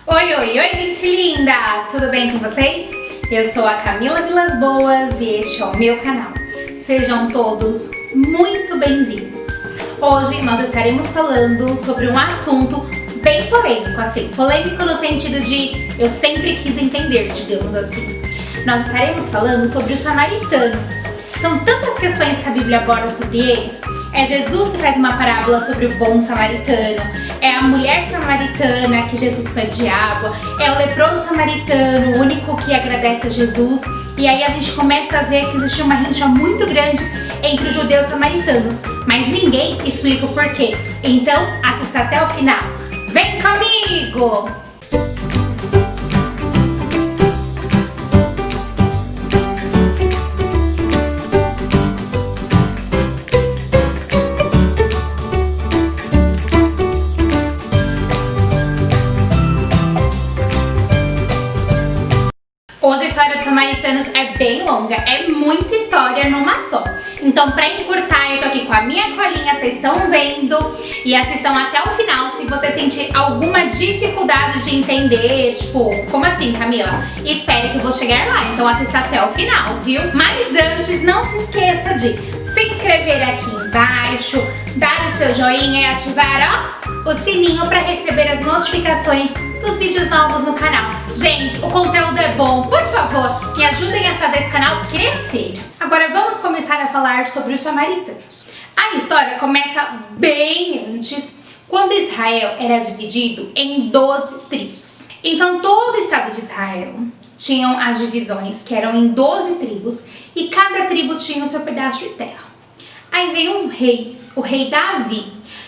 Oi, oi, oi, gente linda! Tudo bem com vocês? Eu sou a Camila Vilas Boas e este é o meu canal. Sejam todos muito bem-vindos. Hoje nós estaremos falando sobre um assunto bem polêmico, assim. Polêmico no sentido de eu sempre quis entender, digamos assim. Nós estaremos falando sobre os samaritanos. São tantas questões que a Bíblia aborda sobre eles. É Jesus que faz uma parábola sobre o bom samaritano, é a mulher samaritana que Jesus pede água, é o leproso samaritano, o único que agradece a Jesus. E aí a gente começa a ver que existe uma rixa muito grande entre os judeus e samaritanos, mas ninguém explica o porquê. Então assista até o final. Vem comigo! Hoje a história dos samaritanos é bem longa, é muita história numa só. Então, pra encurtar, eu tô aqui com a minha colinha, vocês estão vendo, e assistam até o final se você sentir alguma dificuldade de entender, tipo, como assim, Camila? Espere que eu vou chegar lá, então assista até o final, viu? Mas antes, não se esqueça de se inscrever aqui embaixo, dar o seu joinha e ativar, ó, o sininho para receber as notificações dos vídeos novos no canal. Gente, o conteúdo é bom, por favor, me ajudem a fazer esse canal crescer. Agora vamos começar a falar sobre os samaritanos. A história começa bem antes, quando Israel era dividido em 12 tribos. Então todo o estado de Israel tinham as divisões, que eram em 12 tribos, e cada tribo tinha o seu pedaço de terra. Aí veio um rei, o rei Davi,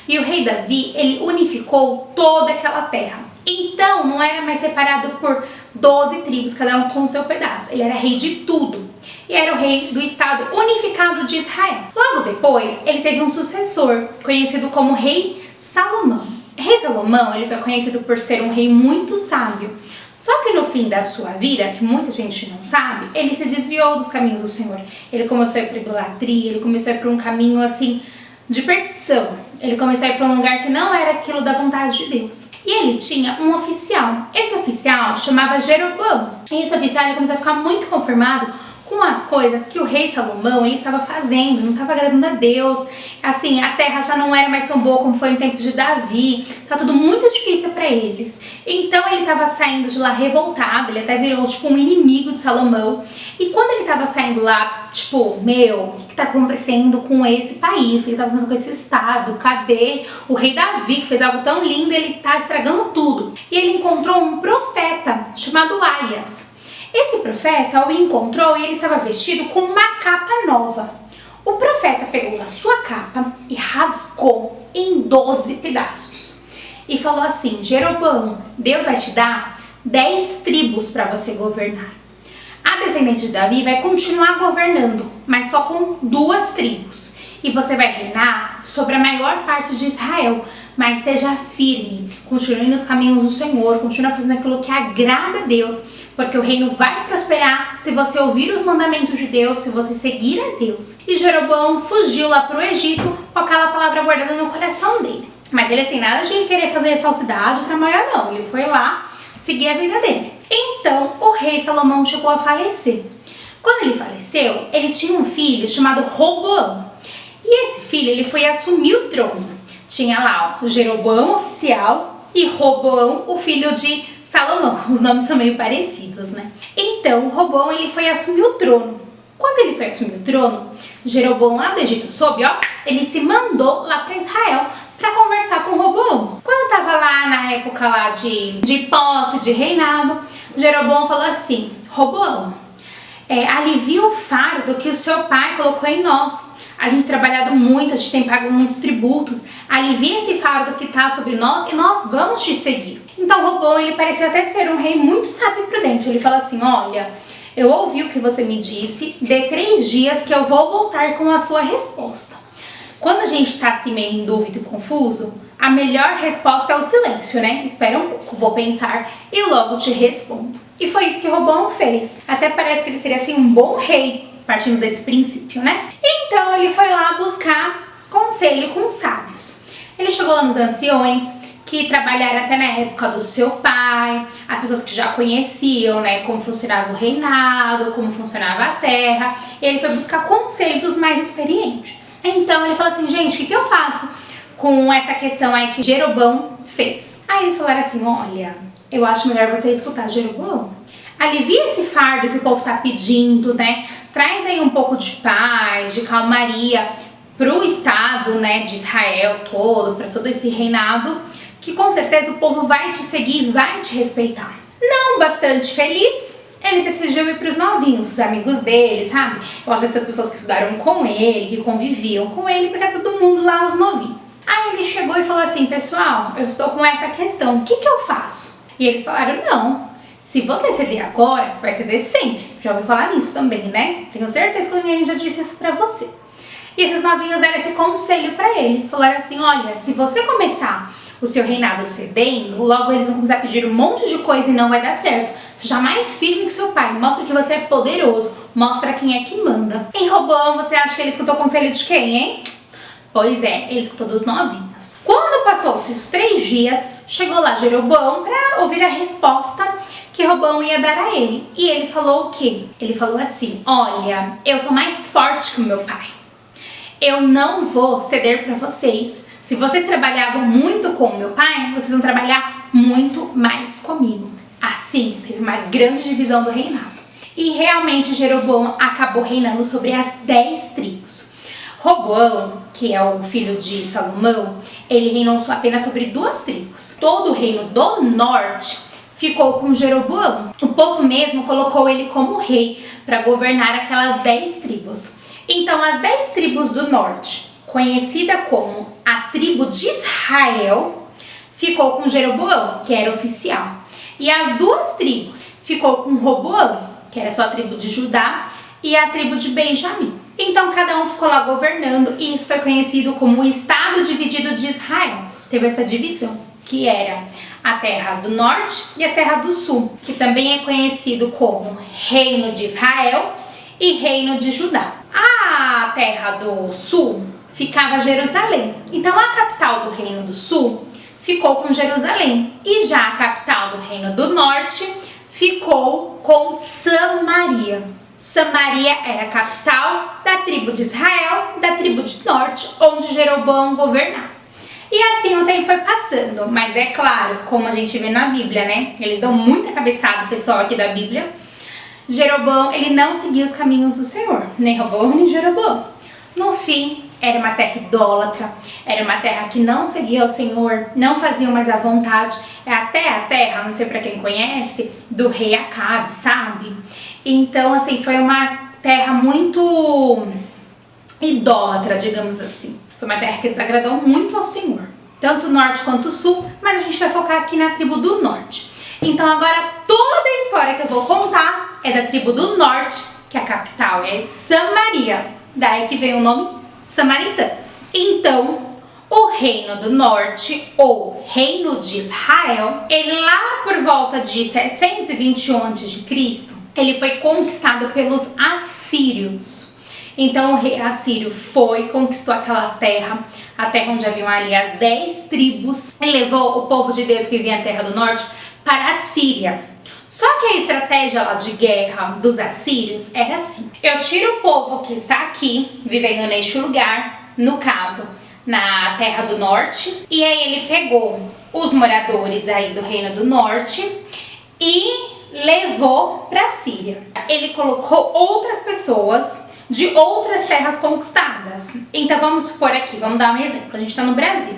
e o rei Davi, ele unificou toda aquela terra. Então, não era mais separado por 12 tribos, cada um com o seu pedaço. Ele era rei de tudo. E era o rei do estado unificado de Israel. Logo depois, ele teve um sucessor, conhecido como rei Salomão. Rei Salomão, ele foi conhecido por ser um rei muito sábio. Só que no fim da sua vida, que muita gente não sabe, ele se desviou dos caminhos do Senhor. Ele começou a ir para idolatria, ele começou a ir para um caminho assim de perdição. Ele começou a ir para um lugar que não era aquilo da vontade de Deus. E ele tinha um oficial. Esse oficial chamava Jeroboão. E esse oficial ele começou a ficar muito conformado com as coisas que o rei Salomão ele estava fazendo, não estava agradando a Deus. Assim, a terra já não era mais tão boa como foi no tempo de Davi. Estava tudo muito difícil para eles. Então ele estava saindo de lá revoltado, ele até virou tipo um inimigo de Salomão. E quando ele estava saindo lá, tipo, o que está acontecendo com esse país? O que está acontecendo com esse estado? Cadê o rei Davi, que fez algo tão lindo, ele está estragando tudo? E ele encontrou um profeta chamado Aias. Esse profeta o encontrou e ele estava vestido com uma capa nova. O profeta pegou a sua capa e rasgou em 12 pedaços. E falou assim: Jeroboão, Deus vai te dar 10 tribos para você governar. A descendente de Davi vai continuar governando, mas só com 2 tribos. E você vai reinar sobre a maior parte de Israel. Mas seja firme, continue nos caminhos do Senhor, continue fazendo aquilo que agrada a Deus, porque o reino vai prosperar se você ouvir os mandamentos de Deus, se você seguir a Deus. E Jeroboão fugiu lá para o Egito com aquela palavra guardada no coração dele. Mas ele assim, nada de querer fazer falsidade, trabalhar não. Ele foi lá seguir a vida dele. Então o rei Salomão chegou a falecer. Quando ele faleceu, ele tinha um filho chamado Roboão. E esse filho ele foi assumir o trono. Tinha lá o Jeroboão oficial e Roboão, o filho de Salomão. Os nomes são meio parecidos, né? Então, Roboão ele foi assumir o trono. Quando ele foi assumir o trono, Jeroboão lá do Egito soube, ó, ele se mandou lá para Israel para conversar com Roboão. Quando tava lá na época lá de posse, de reinado, Jeroboão falou assim: Roboão, alivia o fardo que o seu pai colocou em nós. A gente tem trabalhado muito, a gente tem pago muitos tributos. Alivia esse fardo que está sobre nós e nós vamos te seguir. Então Roboão, ele parecia até ser um rei muito sábio e prudente. Ele fala assim: olha, eu ouvi o que você me disse, dê 3 dias que eu vou voltar com a sua resposta. Quando a gente está assim meio em dúvida e confuso, a melhor resposta é o silêncio, né? Espera um pouco, vou pensar e logo te respondo. E foi isso que Roboão fez. Até parece que ele seria assim um bom rei, partindo desse princípio, né? Então ele foi lá buscar conselho com os sábios. Ele chegou lá nos anciões, que trabalharam até na época do seu pai, as pessoas que já conheciam, né, como funcionava o reinado, como funcionava a terra. Ele foi buscar conselho dos mais experientes. Então ele falou assim, gente, o que eu faço com essa questão aí que Jeroboão fez? Aí eles falaram assim, olha, eu acho melhor você escutar Jeroboão. Alivia esse fardo que o povo tá pedindo, né? Traz aí um pouco de paz, de calmaria pro estado, né, de Israel todo, para todo esse reinado, que com certeza o povo vai te seguir e vai te respeitar. Não bastante feliz, ele decidiu ir para os novinhos, os amigos dele, sabe? Eu acho que essas pessoas que estudaram com ele, que conviviam com ele, porque era todo mundo lá, os novinhos. Aí ele chegou e falou assim, pessoal, eu estou com essa questão, o que eu faço? E eles falaram, não, se você ceder agora, você vai ceder sempre. Já ouviu falar nisso também, né? Tenho certeza que alguém já disse isso pra você. E esses novinhos deram esse conselho pra ele. Falaram assim, olha, se você começar o seu reinado cedendo, logo eles vão começar a pedir um monte de coisa e não vai dar certo. Seja mais firme que seu pai, mostra que você é poderoso, mostra quem é que manda. Em Roboão, você acha que ele escutou o conselho de quem, hein? Pois é, ele escutou dos novinhos. Quando passou-se os 3 dias, chegou lá Jeroboão pra ouvir a resposta que Roboão ia dar a ele. E ele falou o quê? Ele falou assim, olha, eu sou mais forte que o meu pai. Eu não vou ceder para vocês. Se vocês trabalhavam muito com o meu pai, vocês vão trabalhar muito mais comigo. Assim, teve uma grande divisão do reinado. E realmente Jeroboão acabou reinando sobre as 10 tribos. Roboão, que é o filho de Salomão, ele reinou apenas sobre 2 tribos. Todo o reino do norte ficou com Jeroboão. O povo mesmo colocou ele como rei para governar aquelas 10 tribos. Então, as 10 tribos do norte, conhecida como a tribo de Israel, ficou com Jeroboão, que era oficial. E as 2 tribos ficou com Roboão, que era só a tribo de Judá, e a tribo de Benjamim. Então, cada um ficou lá governando, e isso foi conhecido como o Estado Dividido de Israel. Teve essa divisão, que era a terra do norte e a terra do sul, que também é conhecido como Reino de Israel e Reino de Judá. A terra do sul ficava Jerusalém. Então a capital do Reino do Sul ficou com Jerusalém. E já a capital do Reino do Norte ficou com Samaria. Samaria era a capital da tribo de Israel, da tribo de Norte, onde Jeroboão governava. E assim o tempo foi passando. Mas é claro, como a gente vê na Bíblia, né? Eles dão muita cabeçada, o pessoal aqui da Bíblia. Jeroboão, ele não seguia os caminhos do Senhor, nem Roboão, nem Jeroboão. No fim, era uma terra idólatra, era uma terra que não seguia o Senhor, não fazia mais a vontade. É até a terra, não sei pra quem conhece, do rei Acabe, sabe? Então, assim, foi uma terra muito idólatra, digamos assim. Foi uma terra que desagradou muito ao Senhor, tanto o norte quanto o sul, mas a gente vai focar aqui na tribo do norte. Então agora toda a história que eu vou contar é da tribo do norte, que a capital é Samaria, daí que vem o nome samaritanos. Então, o reino do norte, ou reino de Israel, ele lá por volta de 721 a.C., ele foi conquistado pelos assírios. Então o rei assírio foi, conquistou aquela terra, a terra onde haviam ali as 10 tribos, e levou o povo de Deus que vivia na terra do norte para a Síria. Só que a estratégia lá de guerra dos assírios era assim: eu tiro o povo que está aqui, vivendo neste lugar, no caso, na terra do norte, e aí ele pegou os moradores aí do reino do norte e levou para a Síria. Ele colocou outras pessoas de outras terras conquistadas. Então vamos supor aqui, vamos dar um exemplo, a gente está no Brasil.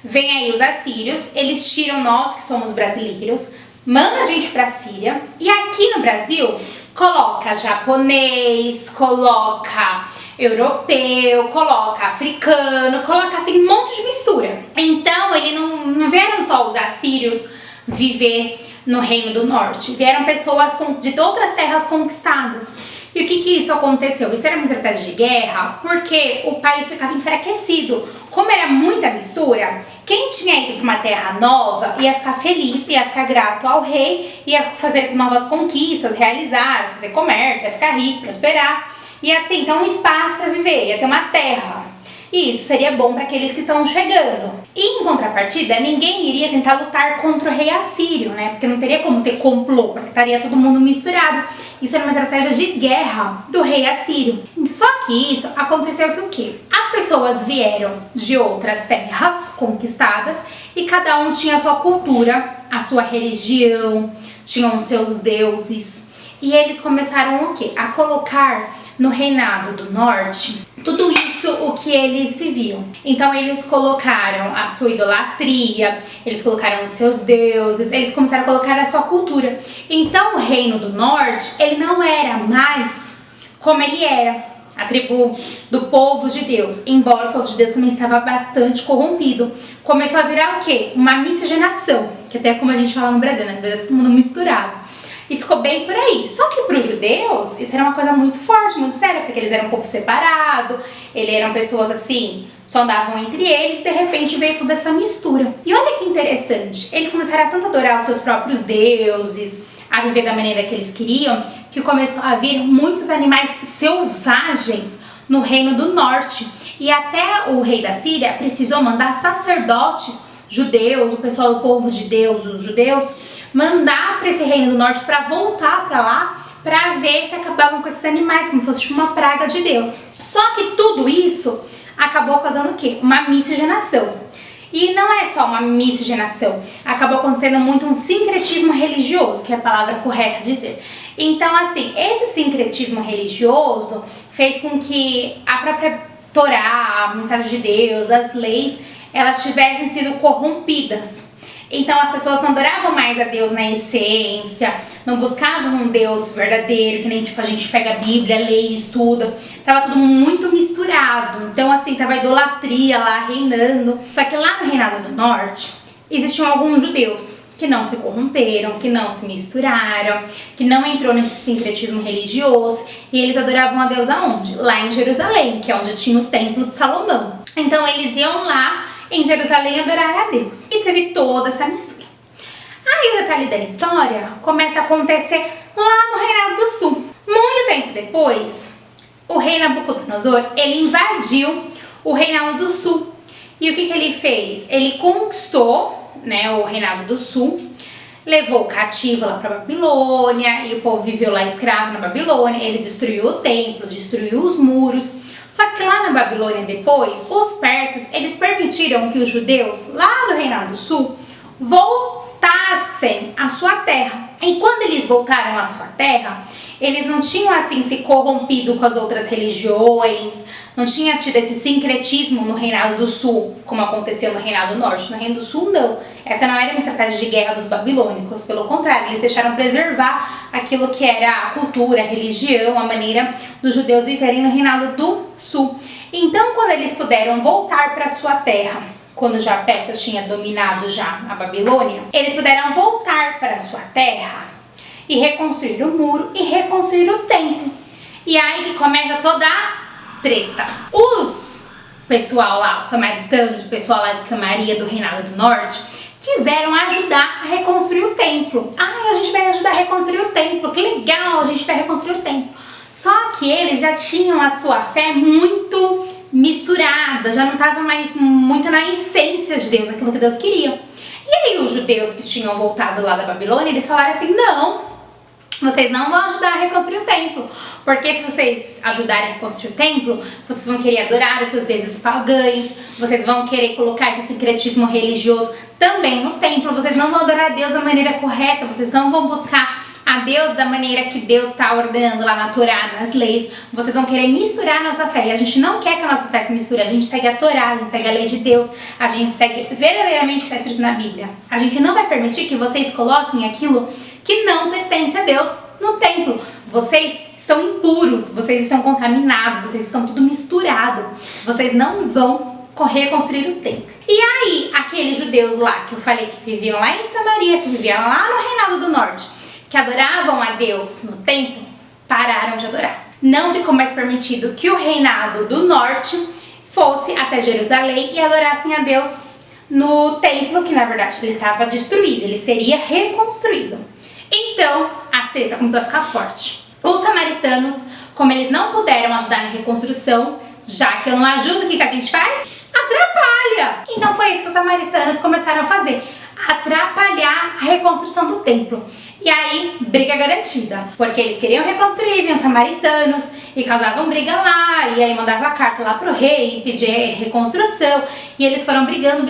Vem aí os assírios, eles tiram nós que somos brasileiros, manda a gente pra Síria, e aqui no Brasil coloca japonês, coloca europeu, coloca africano, coloca assim um monte de mistura. Então ele não vieram só os assírios viver no Reino do Norte, vieram pessoas de outras terras conquistadas. E o que isso aconteceu? Isso era uma estratégia de guerra porque o país ficava enfraquecido. Como era muita mistura, quem tinha ido para uma terra nova ia ficar feliz, ia ficar grato ao rei, ia fazer novas conquistas, realizar, fazer comércio, ia ficar rico, prosperar. E assim, então um espaço para viver, ia ter uma terra. E isso seria bom para aqueles que estão chegando. E em contrapartida, ninguém iria tentar lutar contra o rei assírio, né? Porque não teria como ter complô, porque estaria todo mundo misturado. Isso era uma estratégia de guerra do rei assírio. Só que isso aconteceu que o quê? As pessoas vieram de outras terras conquistadas e cada um tinha a sua cultura, a sua religião, tinham os seus deuses. E eles começaram o quê? A colocar no reinado do norte tudo isso o que eles viviam. Então eles colocaram a sua idolatria, eles colocaram os seus deuses, eles começaram a colocar a sua cultura. Então o reino do norte, ele não era mais como ele era, a tribo do povo de Deus, embora o povo de Deus também estava bastante corrompido. Começou a virar o quê? Uma miscigenação, que até é como a gente fala no Brasil, né? No Brasil é todo mundo misturado. E ficou bem por aí. Só que para os judeus, isso era uma coisa muito forte, muito séria, porque eles eram um povo separado, eles eram pessoas assim, só andavam entre eles, e de repente veio toda essa mistura. E olha que interessante, eles começaram a tanto adorar os seus próprios deuses, a viver da maneira que eles queriam, que começou a vir muitos animais selvagens no reino do norte. E até o rei da Síria precisou mandar sacerdotes judeus, o pessoal do povo de Deus, os judeus, mandar para esse reino do norte para voltar para lá, para ver se acabavam com esses animais, como se fosse uma praga de Deus. Só que tudo isso acabou causando o quê? Uma miscigenação. E não é só uma miscigenação, acabou acontecendo muito um sincretismo religioso, que é a palavra correta dizer. Então, assim, esse sincretismo religioso fez com que a própria Torá, a mensagem de Deus, as leis, elas tivessem sido corrompidas. Então as pessoas não adoravam mais a Deus na essência, não buscavam um Deus verdadeiro, que nem tipo a gente pega a Bíblia, lê e estuda. Tava tudo muito misturado, então assim, tava a idolatria lá reinando. Só que lá no reinado do norte, existiam alguns judeus que não se corromperam, que não se misturaram, que não entrou nesse sincretismo religioso, e eles adoravam a Deus aonde? Lá em Jerusalém, que é onde tinha o templo de Salomão. Então eles iam lá em Jerusalém adorar a Deus. E teve toda essa mistura. Aí o detalhe da história começa a acontecer lá no Reinado do Sul. Muito tempo depois, o rei Nabucodonosor, ele invadiu o Reinado do Sul. E o que ele fez? Ele conquistou, né, o Reinado do Sul, levou o cativo lá para Babilônia, e o povo viveu lá escravo na Babilônia. Ele destruiu o templo, destruiu os muros. Só que lá na Babilônia depois, os persas, eles permitiram que os judeus lá do Reinado do Sul voltassem à sua terra. E quando eles voltaram à sua terra, eles não tinham assim se corrompido com as outras religiões, não tinha tido esse sincretismo no Reinado do Sul, como aconteceu no Reinado do Norte. No Reino do Sul, não. Essa não era uma estratégia de guerra dos babilônicos, pelo contrário, eles deixaram preservar aquilo que era a cultura, a religião, a maneira dos judeus viverem no Reinado do Sul. Então, quando eles puderam voltar para sua terra, quando já a Pérsia tinha dominado já a Babilônia, eles puderam voltar para sua terra e reconstruir o muro e reconstruir o templo. E aí que começa toda a treta. Os pessoal lá, os samaritanos, o pessoal lá de Samaria, do Reinado do Norte, quiseram ajudar a reconstruir o templo. A gente vai ajudar a reconstruir o templo, que legal, a gente vai reconstruir o templo. Só que eles já tinham a sua fé muito misturada, já não estava mais muito na essência de Deus, aquilo que Deus queria. E aí os judeus que tinham voltado lá da Babilônia, eles falaram assim, não, vocês não vão ajudar a reconstruir o templo, porque se vocês ajudarem a reconstruir o templo, vocês vão querer adorar os seus deuses pagãos, vocês vão querer colocar esse sincretismo religioso também no templo, vocês não vão adorar a Deus da maneira correta, vocês não vão buscar a Deus da maneira que Deus está ordenando lá na Torá, nas leis, vocês vão querer misturar a nossa fé, e a gente não quer que a nossa fé se misture, a gente segue a Torá, a gente segue a lei de Deus, a gente segue verdadeiramente o que está escrito na Bíblia. A gente não vai permitir que vocês coloquem aquilo que não pertence a Deus no templo. Vocês estão impuros, vocês estão contaminados, vocês estão tudo misturado, vocês não vão reconstruir o templo. E aí, aqueles judeus lá que eu falei que viviam lá em Samaria, que viviam lá no Reinado do Norte, que adoravam a Deus no templo, pararam de adorar. Não ficou mais permitido que o Reinado do Norte fosse até Jerusalém e adorassem a Deus no templo, que na verdade ele estava destruído, ele seria reconstruído. Então, a treta começou a ficar forte. Os samaritanos, como eles não puderam ajudar na reconstrução, já que eu não ajudo, o que a gente faz? Atrapalha! Então foi isso que os samaritanos começaram a fazer, atrapalhar a reconstrução do templo. E aí, briga garantida, porque eles queriam reconstruir, vinham samaritanos e causavam briga lá, e aí mandava a carta lá pro rei, pedir reconstrução, e eles foram brigando.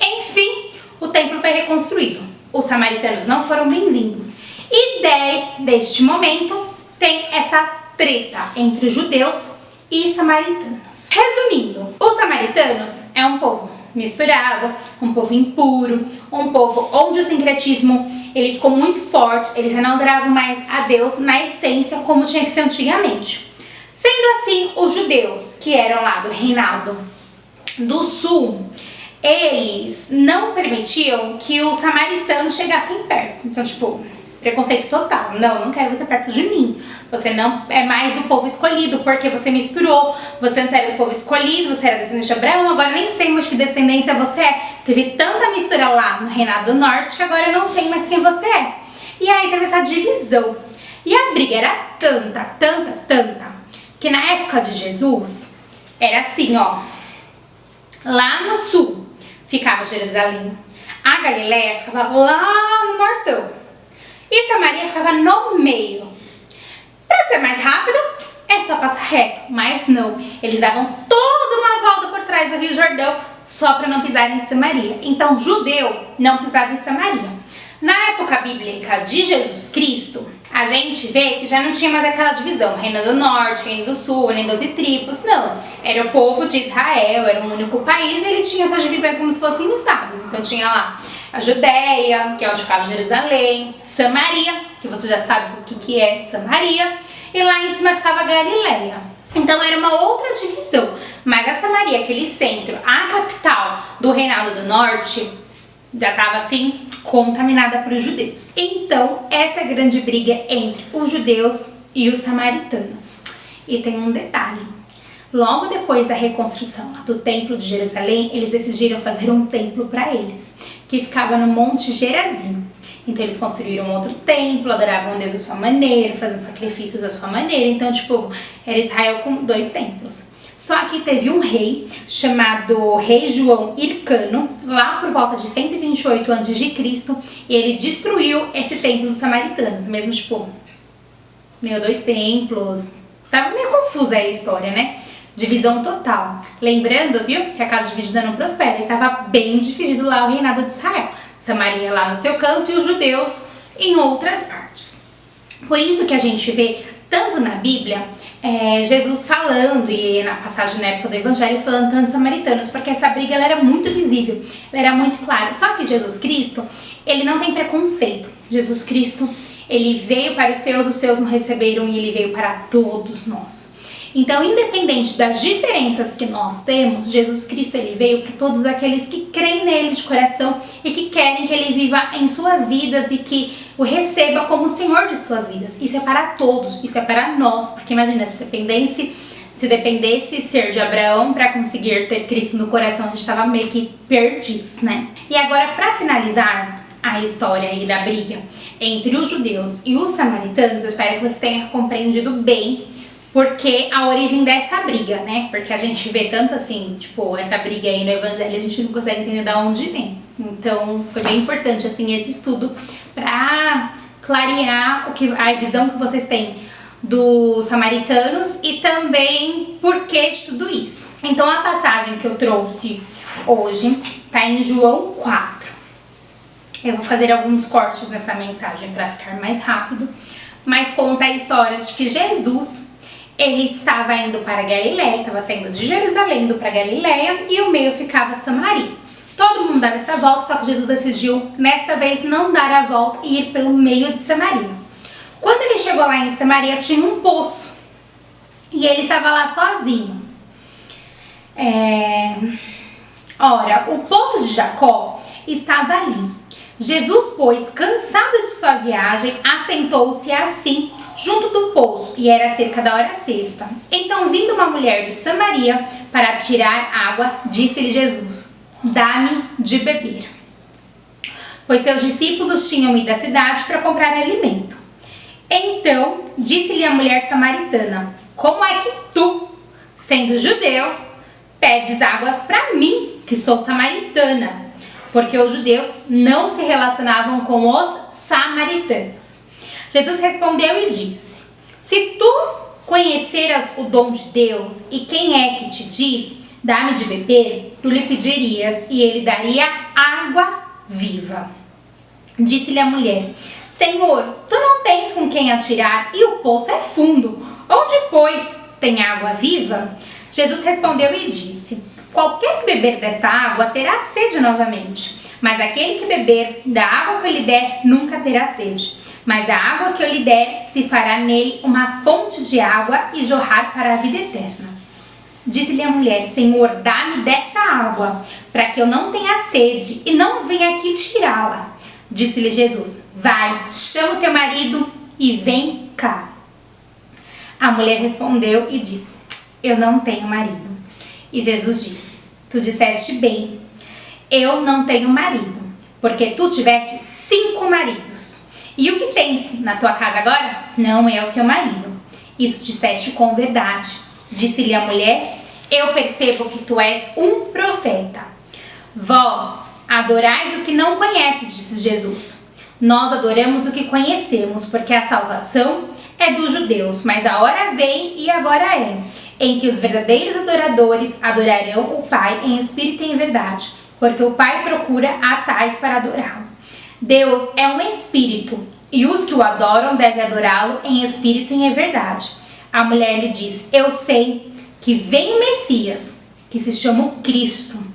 Enfim, o templo foi reconstruído. Os samaritanos não foram bem-vindos. E deste momento tem essa treta entre os judeus e samaritanos. Resumindo, os samaritanos é um povo misturado, um povo impuro, um povo onde o sincretismo ele ficou muito forte, eles já não adoravam mais a Deus na essência como tinha que ser antigamente. Sendo assim, os judeus que eram lá do reinado do sul, eles não permitiam que os samaritanos chegassem perto. Então, tipo, preconceito total. Não quero você perto de mim. Você não é mais do povo escolhido, porque você misturou. Você antes era do povo escolhido, você era descendente de Abraão, agora nem sei mais que descendência você é. Teve tanta mistura lá no Reinado do Norte que agora eu não sei mais quem você é. E aí teve essa divisão. E a briga era tanta, que na época de Jesus era assim, ó. Lá no sul ficava Jerusalém. A Galileia ficava lá no nortão. E Samaria ficava no meio. Para ser mais rápido, é só passar reto. Mas não, eles davam toda uma volta por trás do Rio Jordão só para não pisar em Samaria. Então, judeu não pisava em Samaria. Na época bíblica de Jesus Cristo, a gente vê que já não tinha mais aquela divisão. Reino do Norte, Reino do Sul, Reino 12 tribos. Não, era o povo de Israel, era um único país e ele tinha essas divisões como se fossem estados. Então, tinha lá a Judéia, que é onde ficava Jerusalém, Samaria, que você já sabe o que é Samaria, e lá em cima ficava Galileia. Então era uma outra divisão, mas a Samaria, aquele centro, a capital do Reinado do Norte, já estava assim, contaminada para os judeus. Então, essa é a grande briga entre os judeus e os samaritanos. E tem um detalhe. Logo depois da reconstrução do Templo de Jerusalém, eles decidiram fazer um templo para eles, que ficava no Monte Gerazim. Então eles construíram outro templo, adoravam Deus à sua maneira, faziam sacrifícios à sua maneira. Então, tipo, era Israel com 2 templos. Só que teve um rei chamado Rei João Hircano, lá por volta de 128 a.C., e ele destruiu esse templo dos samaritanos. Mesmo, tipo, 2 templos. Tava meio confusa aí a história, né? Divisão total. Lembrando, viu, que a casa dividida não prospera. E estava bem dividido lá o reinado de Israel. Samaria lá no seu canto e os judeus em outras partes. Por isso que a gente vê, tanto na Bíblia, Jesus falando, e na passagem na época do Evangelho, falando tanto de samaritanos, porque essa briga ela era muito visível, ela era muito clara. Só que Jesus Cristo, ele não tem preconceito. Jesus Cristo, ele veio para os seus não receberam, e ele veio para todos nós. Então, independente das diferenças que nós temos, Jesus Cristo ele veio para todos aqueles que creem nele de coração e que querem que ele viva em suas vidas e que o receba como o Senhor de suas vidas. Isso é para todos, isso é para nós, porque imagina, se dependesse ser de Abraão para conseguir ter Cristo no coração, a gente estava meio que perdidos, né? E agora, para finalizar a história aí da briga entre os judeus e os samaritanos, eu espero que você tenha compreendido bem porque a origem dessa briga, né? Porque a gente vê tanto assim, tipo, essa briga aí no Evangelho, a gente não consegue entender de onde vem. Então, foi bem importante, assim, esse estudo para clarear a visão que vocês têm dos samaritanos e também por que de tudo isso. Então, a passagem que eu trouxe hoje tá em João 4. Eu vou fazer alguns cortes nessa mensagem para ficar mais rápido, mas conta a história de que Jesus ele estava indo para Galileia, ele estava saindo de Jerusalém, indo para Galileia, e o meio ficava Samaria. Todo mundo dava essa volta, só que Jesus decidiu, nesta vez, não dar a volta e ir pelo meio de Samaria. Quando ele chegou lá em Samaria, tinha um poço, e ele estava lá sozinho. Ora, o poço de Jacó estava ali. Jesus, pois, cansado de sua viagem, assentou-se assim, junto do poço, e era cerca da hora sexta. Então, vindo uma mulher de Samaria para tirar água, disse-lhe Jesus: dá-me de beber. Pois seus discípulos tinham ido à cidade para comprar alimento. Então, disse-lhe a mulher samaritana: como é que tu, sendo judeu, pedes águas para mim, que sou samaritana? Porque os judeus não se relacionavam com os samaritanos. Jesus respondeu e disse: se tu conheceras o dom de Deus e quem é que te diz, dá-me de beber, tu lhe pedirias e ele daria água viva. Disse-lhe a mulher: Senhor, tu não tens com quem atirar e o poço é fundo. Onde, pois, tem água viva? Jesus respondeu e disse: qualquer que beber desta água terá sede novamente, mas aquele que beber da água que eu lhe der nunca terá sede. Mas a água que eu lhe der se fará nele uma fonte de água e jorrar para a vida eterna. Disse-lhe a mulher: Senhor, dá-me dessa água, para que eu não tenha sede e não venha aqui tirá-la. Disse-lhe Jesus: vai, chama o teu marido e vem cá. A mulher respondeu e disse: eu não tenho marido. E Jesus disse: tu disseste bem, eu não tenho marido, porque tu tiveste 5 maridos. E o que tens na tua casa agora não é o teu marido. Isso disseste com verdade. Disse-lhe a mulher: eu percebo que tu és um profeta. Vós adorais o que não conheces, disse Jesus. Nós adoramos o que conhecemos, porque a salvação é dos judeus. Mas a hora vem, e agora é, em que os verdadeiros adoradores adorarão o Pai em espírito e em verdade, porque o Pai procura a tais para adorá-lo. Deus é um espírito, e os que o adoram devem adorá-lo em espírito e em verdade. A mulher lhe diz: eu sei que vem o Messias, que se chama o Cristo.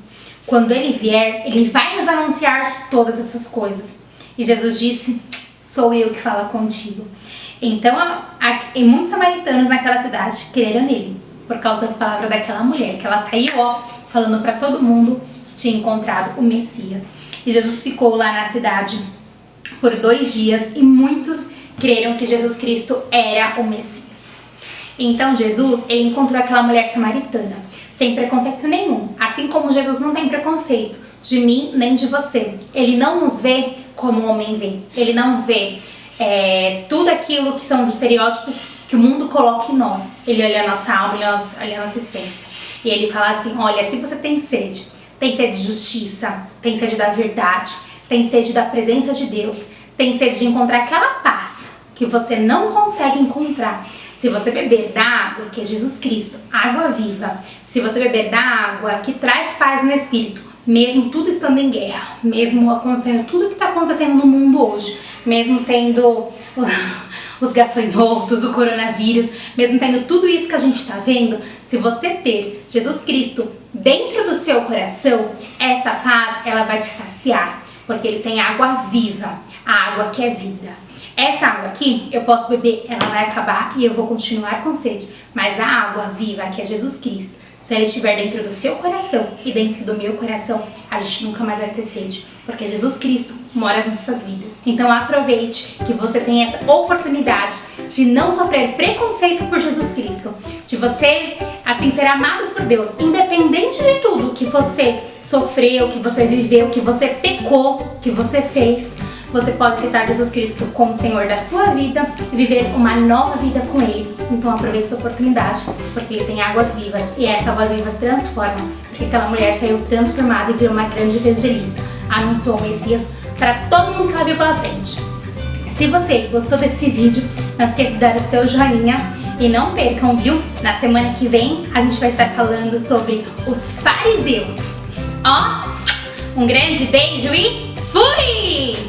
Quando ele vier, ele vai nos anunciar todas essas coisas. E Jesus disse: sou eu que falo contigo. Então, muitos samaritanos naquela cidade creram nele, por causa da palavra daquela mulher, que ela saiu falando para todo mundo que tinha encontrado o Messias. E Jesus ficou lá na cidade por 2 dias e muitos creram que Jesus Cristo era o Messias. Então Jesus, ele encontrou aquela mulher samaritana, sem preconceito nenhum. Assim como Jesus não tem preconceito de mim nem de você. Ele não nos vê como o homem vê. Ele não vê tudo aquilo que são os estereótipos que o mundo coloca em nós. Ele olha a nossa alma, ele olha a nossa essência. E ele fala assim: olha, se você tem sede de justiça, tem sede da verdade, tem sede da presença de Deus, tem sede de encontrar aquela paz que você não consegue encontrar se você beber da água que é Jesus Cristo, água viva, se você beber da água que traz paz no espírito, mesmo tudo estando em guerra, mesmo acontecendo tudo que está acontecendo no mundo hoje, mesmo tendo os gafanhotos, o coronavírus, mesmo tendo tudo isso que a gente está vendo, se você ter Jesus Cristo dentro do seu coração, essa paz, ela vai te saciar, porque ele tem água viva, a água que é vida. Essa água aqui, eu posso beber, ela vai acabar e eu vou continuar com sede, mas a água viva, que é Jesus Cristo, se ela estiver dentro do seu coração e dentro do meu coração, a gente nunca mais vai ter sede, porque Jesus Cristo mora nas nossas vidas. Então aproveite que você tem essa oportunidade de não sofrer preconceito por Jesus Cristo, de você, assim, ser amado por Deus, independente de tudo que você sofreu, que você viveu, que você pecou, que você fez. Você pode aceitar Jesus Cristo como Senhor da sua vida e viver uma nova vida com Ele. Então aproveite essa oportunidade, porque Ele tem águas vivas e essas águas vivas transformam. Porque aquela mulher saiu transformada e virou uma grande evangelista. Anunciou o Messias para todo mundo que ela viu pela frente. Se você gostou desse vídeo, não esqueça de dar o seu joinha e não percam, viu? Na semana que vem a gente vai estar falando sobre os fariseus. Um grande beijo e fui!